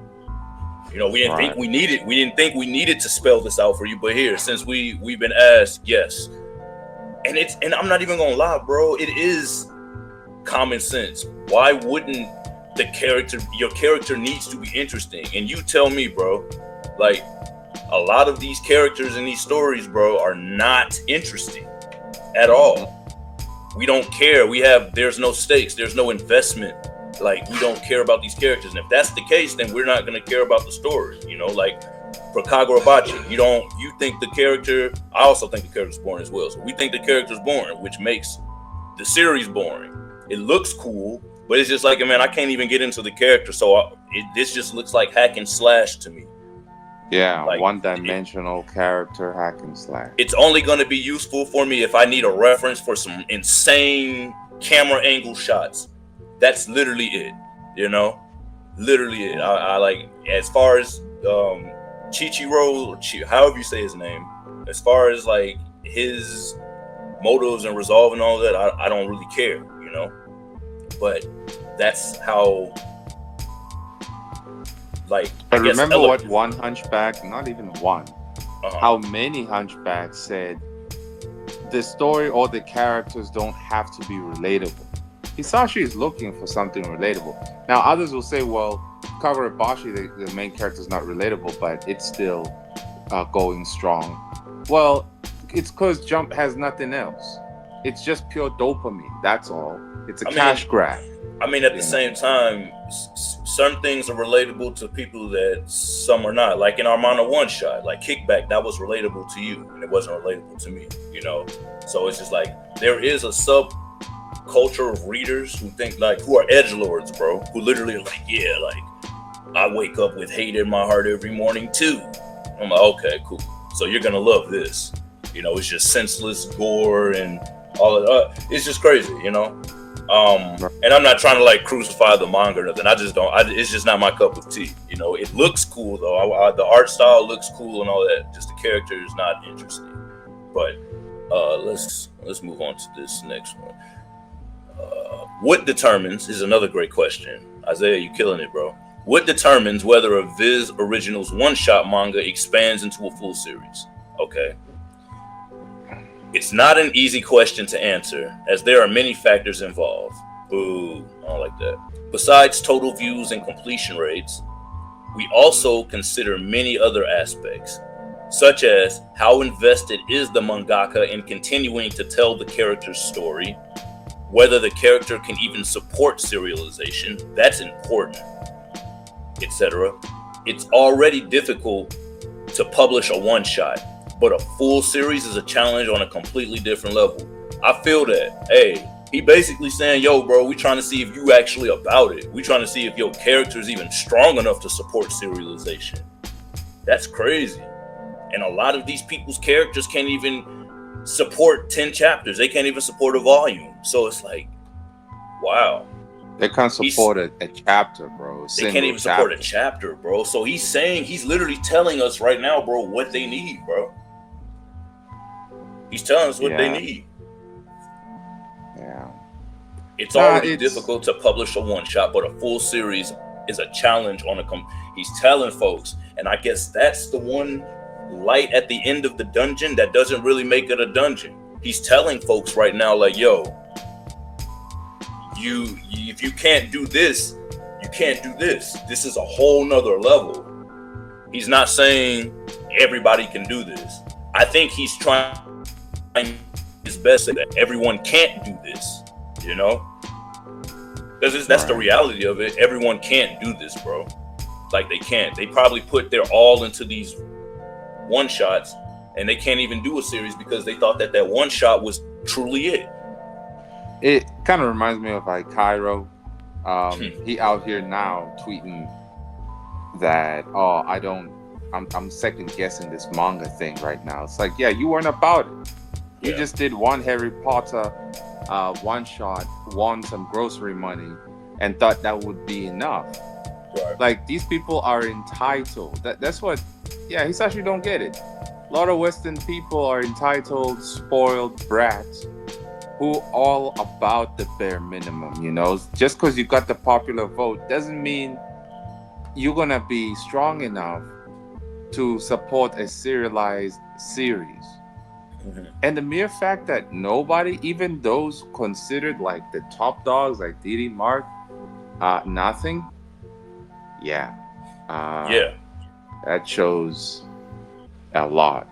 Speaker 1: You know, we didn't think we needed. We didn't think we needed to spell this out for you, but here, since we've been asked, yes. And I'm not even gonna lie, bro. It is common sense. Why wouldn't your character needs to be interesting? And you tell me, bro. Like, a lot of these characters in these stories, bro, are not interesting at all. We don't care. There's no stakes. There's no investment. Like, we don't care about these characters. And if that's the case, then we're not gonna care about the story. You know, like for Kagurabachi, you think the character. I also think the character's boring as well. So we think the character's boring, which makes the series boring. It looks cool, but it's just like, man, I can't even get into the character. So this just looks like hack and slash to me.
Speaker 2: Yeah, like, one-dimensional character hack and slash.
Speaker 1: It's only going to be useful for me if I need a reference for some insane camera angle shots. That's literally it, you know? Literally it. I like, as far as Chichiro, however you say his name, as far as like his motives and resolving all that, I don't really care, you know? But that's how... Like,
Speaker 2: but remember what one hunchback, not even one, how many hunchbacks said the story or the characters don't have to be relatable. Hisashi is looking for something relatable. Now, others will say, well, Kagurabachi, the main character, is not relatable, but it's still going strong. Well, it's because Jump has nothing else. It's just pure dopamine. That's all. It's a cash grab.
Speaker 1: I mean, at the same time, some things are relatable to people that some are not. Like in our MANAA one shot, like Kickback, that was relatable to you, and it wasn't relatable to me. You know, so it's just like there is a subculture of readers who think like who are edgelords, bro, who literally are like, yeah, like I wake up with hate in my heart every morning too. I'm like, okay, cool. So you're gonna love this. You know, it's just senseless gore and all of that. It's just crazy, you know. And I'm not trying to like crucify the manga or nothing. I just don't. It's just not my cup of tea. You know, it looks cool though. The art style looks cool and all that. Just the character is not interesting. But let's move on to this next one. What determines is another great question. Isaiah, you killing it, bro. What determines whether a Viz Originals one-shot manga expands into a full series? Okay. It's not an easy question to answer, as there are many factors involved. Boo, I don't like that. Besides total views and completion rates, we also consider many other aspects, such as how invested is the mangaka in continuing to tell the character's story, whether the character can even support serialization, that's important, etc. It's already difficult to publish a one-shot, but a full series is a challenge on a completely different level. I feel that. Hey, he basically saying, yo, bro, we trying to see if you actually about it. We trying to see if your character is even strong enough to support serialization. That's crazy. And a lot of these people's characters can't even support 10 chapters. They can't even support a volume. So it's like, wow.
Speaker 2: They can't support a chapter, bro.
Speaker 1: They can't even support a chapter, bro. So he's literally telling us right now, bro, what they need, bro. He's telling us what they need.
Speaker 2: Yeah.
Speaker 1: It's already difficult to publish a one-shot, but a full series is a challenge on he's telling folks, and I guess that's the one light at the end of the dungeon that doesn't really make it a dungeon. He's telling folks right now, like, yo, if you can't do this, you can't do this. This is a whole nother level. He's not saying everybody can do this. I think he's trying his best so that everyone can't do this, you know? Because that's the reality of it. Everyone can't do this, bro. Like, they can't. They probably put their all into these one-shots, and they can't even do a series because they thought that one-shot was truly it.
Speaker 2: It kind of reminds me of like Cairo. He out here now tweeting that, I'm second guessing this manga thing right now. It's like, yeah, you weren't about it. You just did one Harry Potter one shot, won some grocery money, and thought that would be enough.
Speaker 1: Right.
Speaker 2: Like, these people are entitled. That's what. Yeah, Hisashi don't get it. A lot of Western people are entitled, spoiled brats who all about the bare minimum. You know, just because you got the popular vote doesn't mean you're gonna be strong enough to support a serialized series.
Speaker 1: Mhm.
Speaker 2: And the mere fact that nobody, even those considered like the top dogs, like Didi Mark, nothing. Yeah,
Speaker 1: Yeah.
Speaker 2: that shows a lot.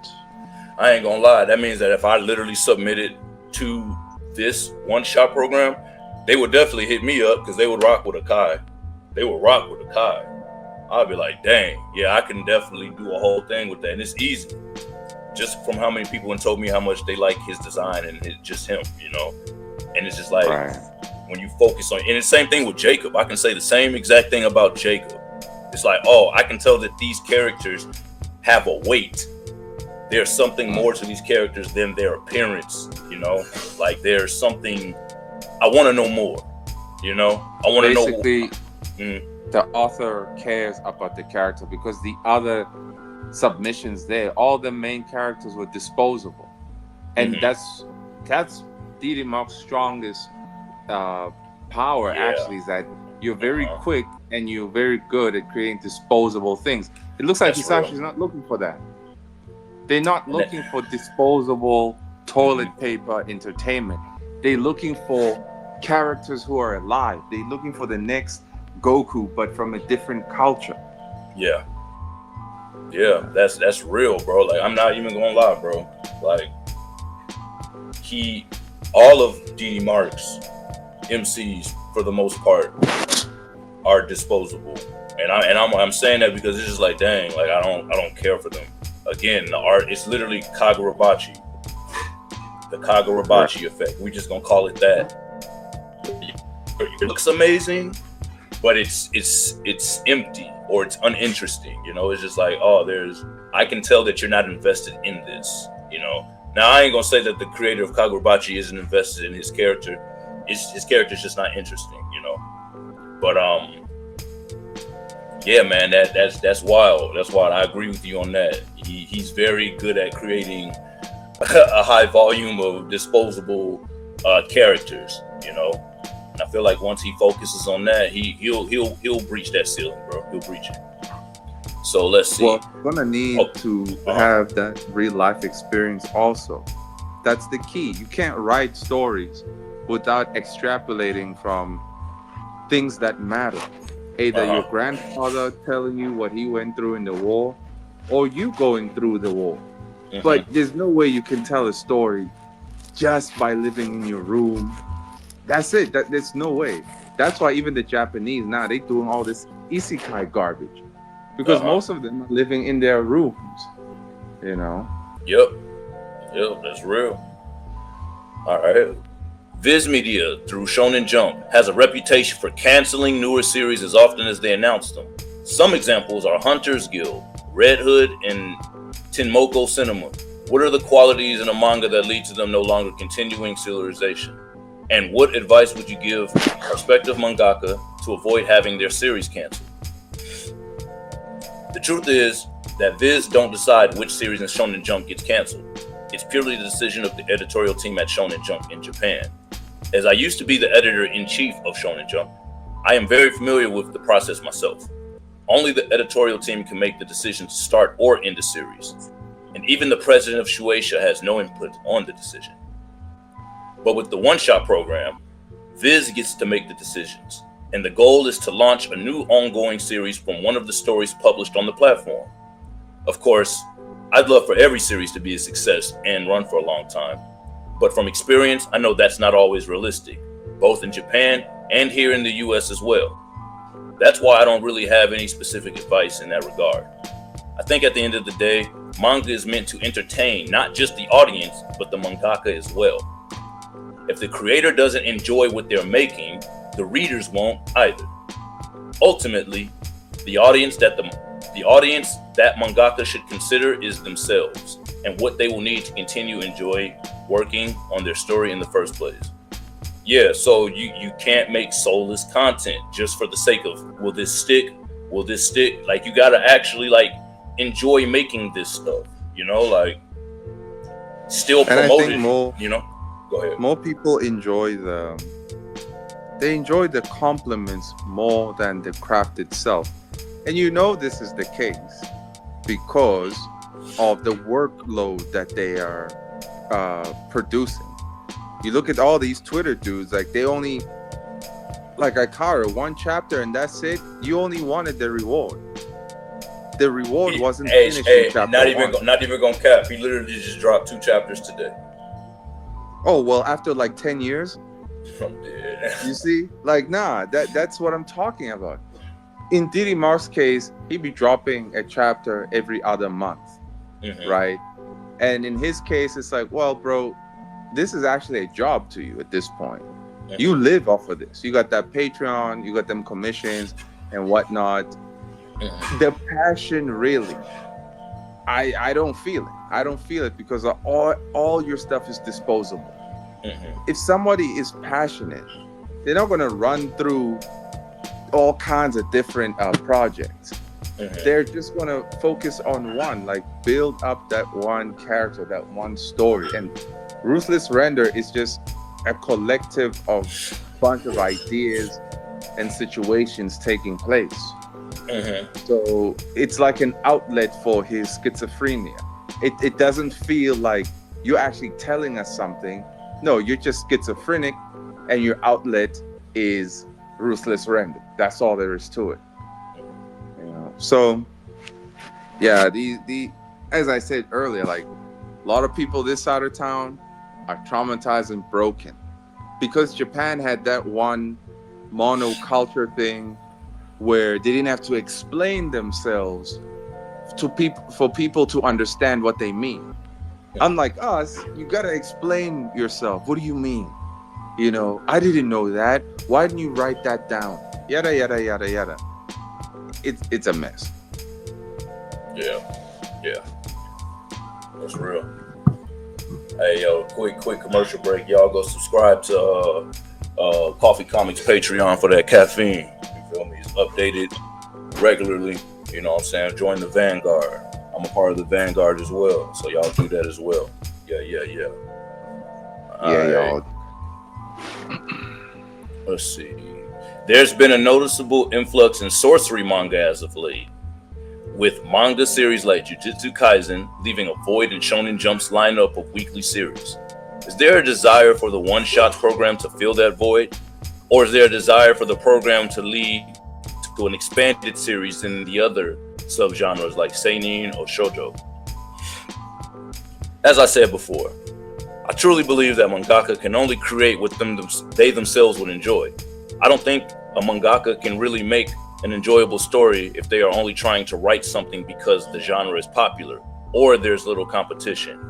Speaker 1: I ain't gonna lie. That means that if I literally submitted to this one-shot program, they would definitely hit me up because they would rock with Akai. They would rock with Akai. I'd be like, dang, yeah, I can definitely do a whole thing with that. And it's easy. Just from how many people told me how much they like his design and just him, you know? And it's just like,
Speaker 2: Right.
Speaker 1: when you focus on, and it's the same thing with Jacob. I can say the same exact thing about Jacob. It's like, oh, I can tell that these characters have a weight. There's something more to these characters than their appearance, you know? Like, there's something, I want to know more, you know? I want to know.
Speaker 2: Basically, the author cares about the character, because the other submissions there, all the main characters were disposable. And that's Didi Mark's strongest power, actually, is that you're very quick and you're very good at creating disposable things. It looks like Hisashi's not looking for that. They're not looking for disposable toilet paper entertainment. They're looking for characters who are alive. They're looking for the next Goku, but from a different culture.
Speaker 1: Yeah, that's real, bro. Like, I'm not even gonna lie, bro. Like, all of Didi Mark's MCs, for the most part, are disposable, and I'm saying that because it's just like, dang, like I don't care for them. Again, the art, it's literally Kagurabachi, the Kagurabachi effect. We just gonna call it that. It looks amazing, but it's empty, or it's uninteresting. You know, it's just like, oh, I can tell that you're not invested in this. You know, now I ain't gonna say that the creator of Kagurabachi isn't invested in his character. His character's just not interesting. You know, but yeah, man, that's wild. That's wild. I agree with you on that. He's very good at creating a high volume of disposable characters, you know. And I feel like once he focuses on that, he'll breach that ceiling, bro. He'll breach it. So let's see.
Speaker 2: Well, you're gonna need to have that real life experience also. That's the key. You can't write stories without extrapolating from things that matter. Either your grandfather telling you what he went through in the war, or you going through the war. But there's no way you can tell a story just by living in your room. That's it. There's no way. That's why even the Japanese now, they doing all this isekai garbage, because most of them are living in their rooms, you know.
Speaker 1: Yep, that's real. All right. Viz Media, through Shonen Jump, has a reputation for canceling newer series as often as they announce them. Some examples are Hunter's Guild, Red Hood, and Tenmoko Cinema. What are the qualities in a manga that lead to them no longer continuing serialization? And what advice would you give prospective mangaka to avoid having their series canceled? The truth is that Viz don't decide which series in Shonen Jump gets canceled. It's purely the decision of the editorial team at Shonen Jump in Japan. As I used to be the editor-in-chief of Shonen Jump, I am very familiar with the process myself. Only the editorial team can make the decision to start or end a series, and even the president of Shueisha has no input on the decision. But with the one-shot program, Viz gets to make the decisions, and the goal is to launch a new ongoing series from one of the stories published on the platform. Of course, I'd love for every series to be a success and run for a long time, but from experience, I know that's not always realistic, both in Japan and here in the US as well. That's why I don't really have any specific advice in that regard. I think at the end of the day, manga is meant to entertain not just the audience, but the mangaka as well. If the creator doesn't enjoy what they're making, the readers won't either. Ultimately, the audience that mangaka should consider is themselves and what they will need to continue enjoy working on their story in the first place. Yeah, so you can't make soulless content just for the sake of will this stick? Will this stick? Like you gotta actually like enjoy making this stuff. Like still
Speaker 2: And I
Speaker 1: promote
Speaker 2: think
Speaker 1: it. Go ahead.
Speaker 2: more people enjoy the compliments more than the craft itself. And this is the case because of the workload that they are producing. You look at all these Twitter dudes, like they only, like Ikara, one chapter and that's it. You only wanted the reward. The reward wasn't finished in chapter
Speaker 1: not even gonna cap. He literally just dropped 2 chapters today.
Speaker 2: Oh well, after like 10 years.
Speaker 1: I'm dead.
Speaker 2: You see, like that's what I'm talking about. In Diddy Mark's case, he'd be dropping a chapter every other month, right? And in his case, it's like, well, bro, this is actually a job to you at this point. You live off of this. You got that Patreon, you got them commissions and whatnot. The passion, really, I don't feel it. I don't feel it because all your stuff is disposable. If somebody is passionate, they're not going to run through all kinds of different projects. They're just going to focus on one, like build up that one character, that one story. And Ruthless Render is just a collective of bunch of ideas and situations taking place. So it's like an outlet for his schizophrenia. It doesn't feel like you're actually telling us something. No, you're just schizophrenic, and your outlet is Ruthless Render. That's all there is to it. So yeah, the as I said earlier, like a lot of people this side of town are traumatized and broken because Japan had that one monoculture thing where they didn't have to explain themselves to people for people to understand what they mean. Unlike us, you gotta explain yourself. What do you mean? I didn't know that. Why didn't you write that down? Yada yada yada yada. It's a mess.
Speaker 1: Yeah, that's real. Hey, yo, quick commercial break. Y'all go subscribe to Coffee Comics Patreon for that caffeine. You feel me? It's updated regularly. You know what I'm saying? Join the Vanguard. I'm a part of the Vanguard as well, so y'all do that as well. Yeah.
Speaker 2: Y'all.
Speaker 1: Let's see. There's been a noticeable influx in sorcery manga as of late, with manga series like Jujutsu Kaisen leaving a void in Shonen Jump's lineup of weekly series. Is there a desire for the one-shots program to fill that void, or is there a desire for the program to lead to an expanded series in the other subgenres like seinen or shoujo? As I said before, I truly believe that mangaka can only create what they themselves would enjoy. I don't think a mangaka can really make an enjoyable story if they are only trying to write something because the genre is popular or there's little competition,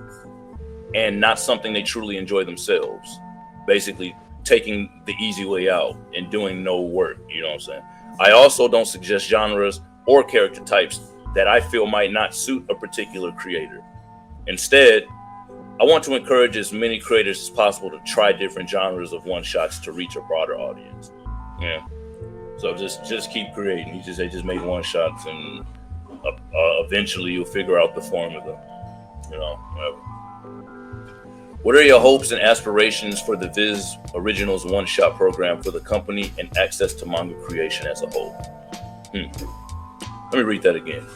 Speaker 1: and not something they truly enjoy themselves. Basically taking the easy way out and doing no work, you know what I'm saying? I also don't suggest genres or character types that I feel might not suit a particular creator. Instead, I want to encourage as many creators as possible to try different genres of one-shots to reach a broader audience. Yeah. So just keep creating. They just make one-shots, and eventually you'll figure out the formula. Whatever. What are your hopes and aspirations for the Viz Originals one-shot program for the company and access to manga creation as a whole? Let me read that again.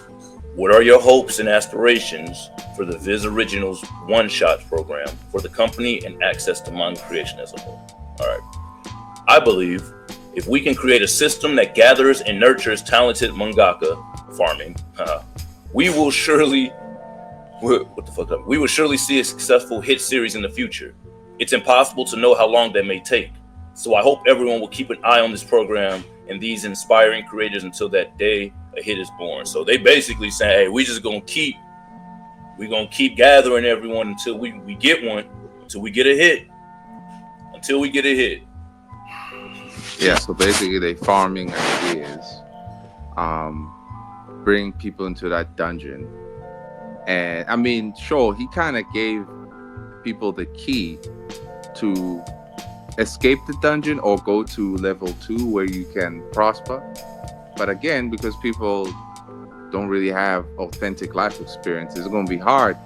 Speaker 1: What are your hopes and aspirations for the Viz Originals one-shot program for the company and access to manga creation as a whole? All right. I believe if we can create a system that gathers and nurtures talented mangaka farming, we will surely see a successful hit series in the future. It's impossible to know how long that may take. So I hope everyone will keep an eye on this program and these inspiring creators until that day a hit is born. So they basically say, hey, we're gonna keep gathering everyone until we get one, until we get a hit.
Speaker 2: Yeah, so basically they farming ideas, bring people into that dungeon. And I mean, sure, he kind of gave people the key to escape the dungeon or go to level 2 where you can prosper. But again, because people don't really have authentic life experience, it's going to be hard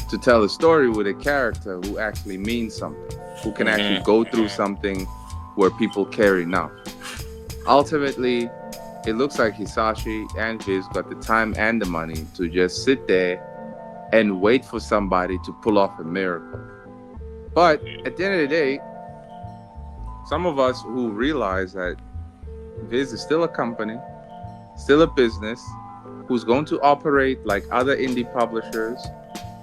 Speaker 2: to tell a story with a character who actually means something, who can actually go through something where people care enough. Ultimately, it looks like Hisashi and Viz got the time and the money to just sit there and wait for somebody to pull off a miracle. But at the end of the day, some of us who realize that Viz is still a company, still a business, who's going to operate like other indie publishers,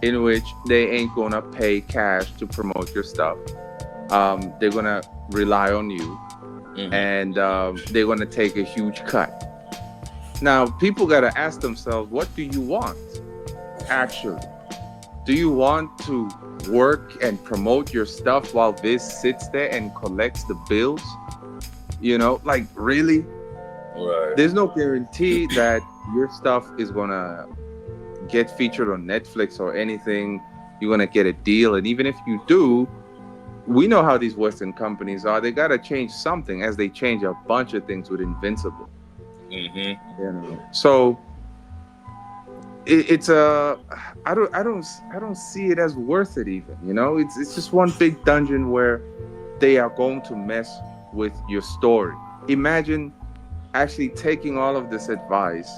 Speaker 2: in which they ain't gonna pay cash to promote your stuff. They're gonna rely on you, and they're gonna take a huge cut. Now, people gotta ask themselves, what do you want? Actually, do you want to work and promote your stuff while this sits there and collects the bills? You know, like, really?
Speaker 1: Right.
Speaker 2: There's no guarantee that your stuff is gonna get featured on Netflix or anything. You're gonna get a deal, and even if you do, we know how these Western companies are. They gotta change something, as they change a bunch of things with Invincible. You know, so it's I don't see it as worth it even. You know, it's just one big dungeon where they are going to mess with your story. Imagine actually taking all of this advice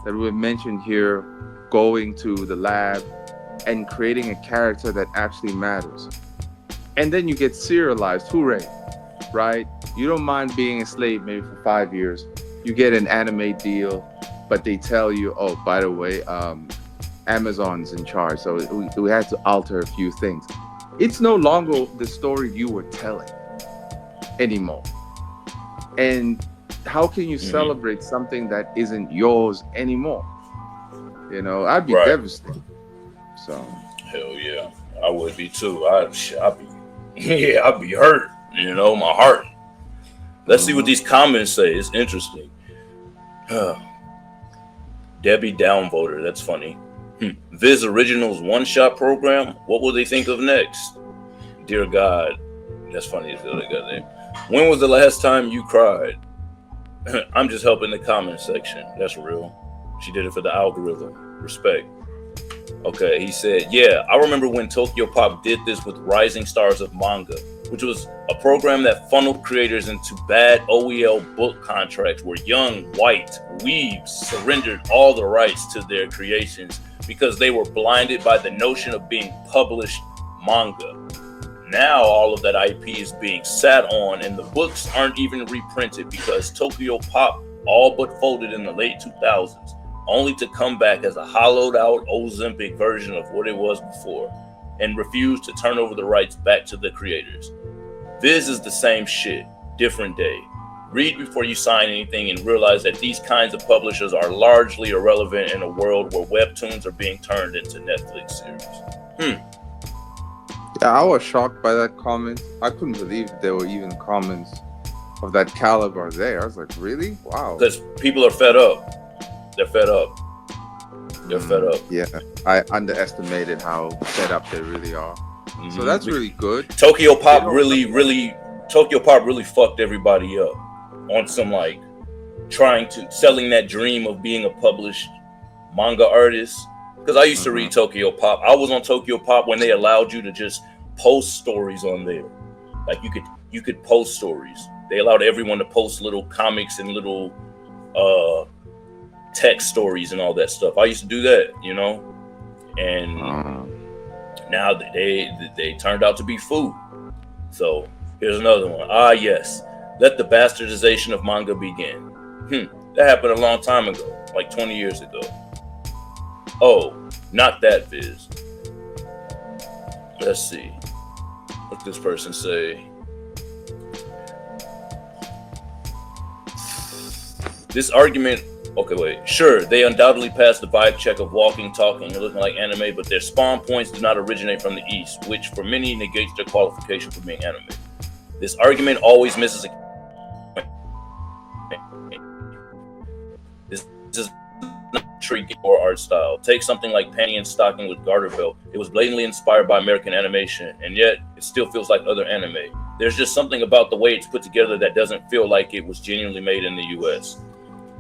Speaker 2: that we mentioned here, going to the lab and creating a character that actually matters. And then you get serialized, hooray, right? You don't mind being a slave maybe for 5 years. You get an anime deal, but they tell you, oh, by the way, Amazon's in charge, so we had to alter a few things. It's no longer the story you were telling anymore. And how can you celebrate something that isn't yours anymore? You know, I'd be devastated. So
Speaker 1: hell yeah, I would be too. I'd be hurt. You know, my heart. Let's see what these comments say. It's interesting. Debbie Downvoter, that's funny. Viz Originals one-shot program. What will they think of next? Dear God, that's funny as hell. They got name. When was the last time you cried? I'm just helping the comment section. That's real. She did it for the algorithm. Respect. Okay, he said, yeah, I remember when Tokyo Pop did this with Rising Stars of Manga, which was a program that funneled creators into bad OEL book contracts where young, white weebs surrendered all the rights to their creations because they were blinded by the notion of being published manga. Now all of that IP is being sat on and the books aren't even reprinted because Tokyo Pop all but folded in the late 2000s, only to come back as a hollowed out Ozempic version of what it was before and refuse to turn over the rights back to the creators. Viz is the same shit, different day. Read before you sign anything and realize that these kinds of publishers are largely irrelevant in a world where webtoons are being turned into Netflix series.
Speaker 2: Yeah, I was shocked by that comment. I couldn't believe there were even comments of that caliber there. I was like, really? Wow.
Speaker 1: Because people are fed up. They're fed up. They're fed up.
Speaker 2: Yeah, I underestimated how fed up they really are. So that's really good.
Speaker 1: Tokyo Pop really fucked everybody up on some like selling that dream of being a published manga artist. Because I used to read Tokyo Pop. I was on Tokyo Pop when they allowed you to just post stories on there. Like you could post stories. They allowed everyone to post little comics and little text stories and all that stuff. I used to do that, you know, and now they turned out to be food. So here's another one. Yes, let the bastardization of manga begin. That happened a long time ago, like 20 years ago. Oh, not that, Viz. Let's see. What this person say? This argument. Okay, wait. Sure, they undoubtedly passed the vibe check of walking, talking, and looking like anime, but their spawn points do not originate from the East, which for many negates their qualification for being anime. This argument always misses a. This is not intriguing or art style. Take something like Panty and Stocking with Garter Belt. It was blatantly inspired by American animation, and yet it still feels like other anime. There's just something about the way it's put together that doesn't feel like it was genuinely made in the US.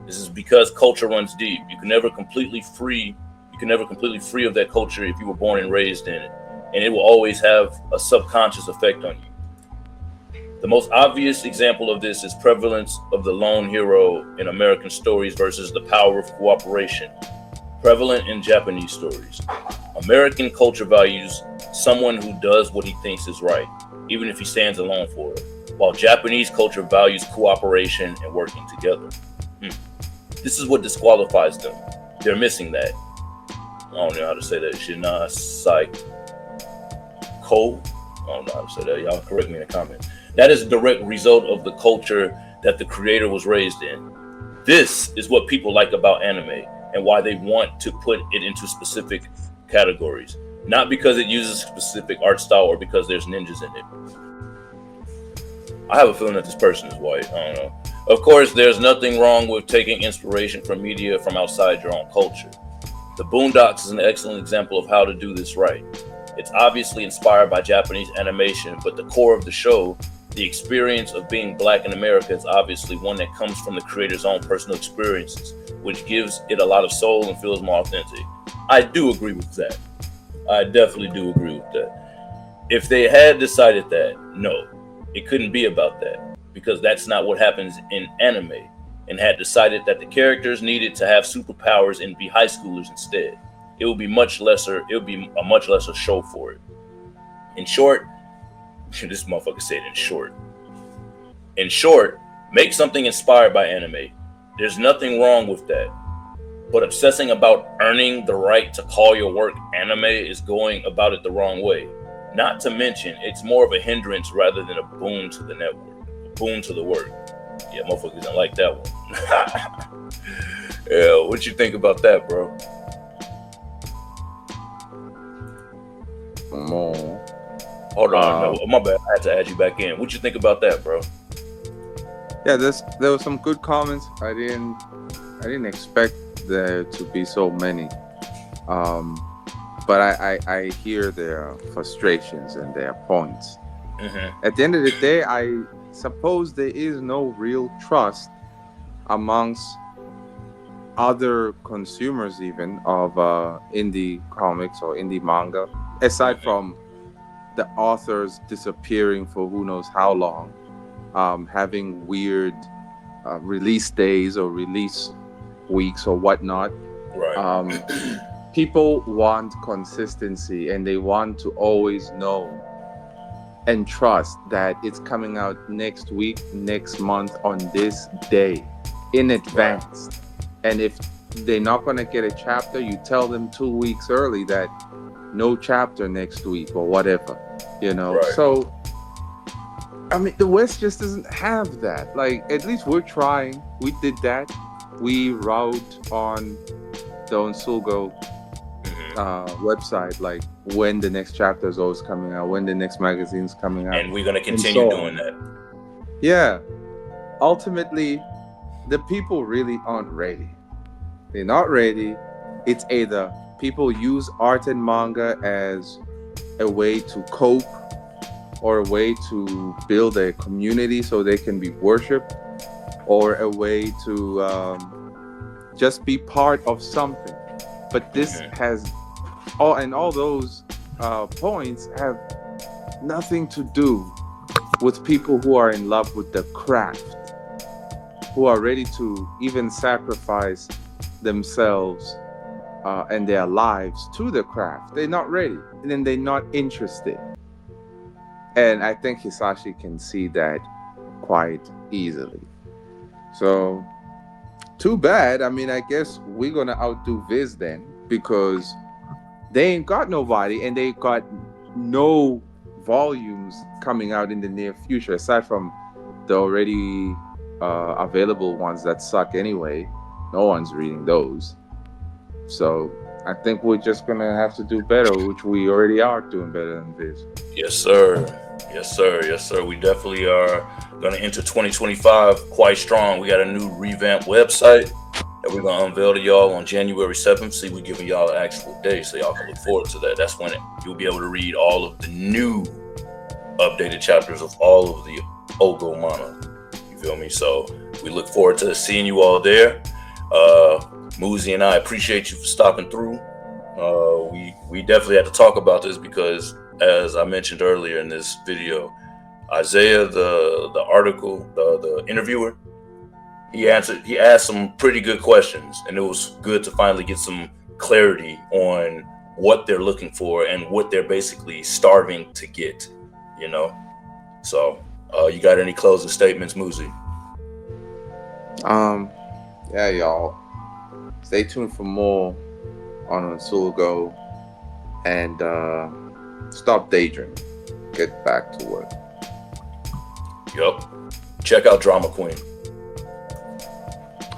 Speaker 1: This is because culture runs deep. You can never completely free of that culture if you were born and raised in it. And it will always have a subconscious effect on you. The most obvious example of this is prevalence of the lone hero in American stories versus the power of cooperation, prevalent in Japanese stories. American culture values someone who does what he thinks is right, even if he stands alone for it, while Japanese culture values cooperation and working together. This is what disqualifies them. They're missing that. I don't know how to say that shit. I don't know how to say that. Y'all correct me in the comments. That is a direct result of the culture that the creator was raised in. This is what people like about anime and why they want to put it into specific categories. Not because it uses a specific art style or because there's ninjas in it. I have a feeling that this person is white. I don't know. Of course, there's nothing wrong with taking inspiration from media from outside your own culture. The Boondocks is an excellent example of how to do this right. It's obviously inspired by Japanese animation, but the core of the show, the experience of being black in America, is obviously one that comes from the creator's own personal experiences, which gives it a lot of soul and feels more authentic. I do agree with that. I definitely do agree with that. If they had decided that, no, it couldn't be about that, because that's not what happens in anime, and had decided that the characters needed to have superpowers and be high schoolers instead. It would be a much lesser show for it. In short, this motherfucker said in short. In short, make something inspired by anime. There's nothing wrong with that. But obsessing about earning the right to call your work anime is going about it the wrong way. Not to mention, it's more of a hindrance rather than a boon to the network. A boon to the work. Yeah, motherfuckers didn't like that one. Yeah, what you think about that, bro? Hold on, no, my bad. I had to add you back in. What you think about that, bro?
Speaker 2: Yeah, there was some good comments. I didn't expect there to be so many. But I hear their frustrations and their points. Mm-hmm. At the end of the day, I suppose there is no real trust amongst other consumers even of indie comics or indie manga, aside from the authors disappearing for who knows how long, having weird release days or release weeks or whatnot. Right. People want consistency, and they want to always know and trust that it's coming out next week, next month, on this day in advance. Right. And if they're not going to get a chapter, you tell them 2 weeks early that no chapter next week or whatever, you know. Right. So, I mean, the West just doesn't have that. Like, at least we're trying. We did that. We wrote on the Onsulgo website, like, when the next chapter is always coming out, when the next magazine's coming out.
Speaker 1: And we're going to continue doing that.
Speaker 2: Yeah. Ultimately, the people really aren't ready. They're not ready. It's either people use art and manga as a way to cope or a way to build a community so they can be worshipped, or a way to just be part of something. But this has all those points have nothing to do with people who are in love with the craft, who are ready to even sacrifice themselves and their lives to the craft. They're not ready, and then they're not interested. And I think Hisashi can see that quite easily. So, too bad. I mean, I guess we're going to outdo Viz then, because they ain't got nobody, and they got no volumes coming out in the near future, aside from the already available ones that suck anyway. No one's reading those. So I think we're just going to have to do better, which we already are doing better than Viz.
Speaker 1: Yes, sir. Yes, sir. Yes, sir. We definitely are going to enter 2025 quite strong. We got a new revamped website that we're going to unveil to y'all on January 7th. See, we're giving y'all an actual day, so y'all can look forward to that. That's when you'll be able to read all of the new updated chapters of all of the Ogo MANAA. You feel me? So we look forward to seeing you all there. Muzi and I appreciate you for stopping through. We definitely had to talk about this because, as I mentioned earlier in this video, Isaiah, the article, the interviewer, he asked some pretty good questions, and it was good to finally get some clarity on what they're looking for and what they're basically starving to get, you know. So you got any closing statements, Muzi?
Speaker 2: Yeah, y'all, stay tuned for more on Sulgo, and stop daydreaming, get back to work.
Speaker 1: Yup. Check out Drama Queen.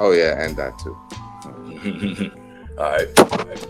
Speaker 2: Oh yeah, and that too.
Speaker 1: All right.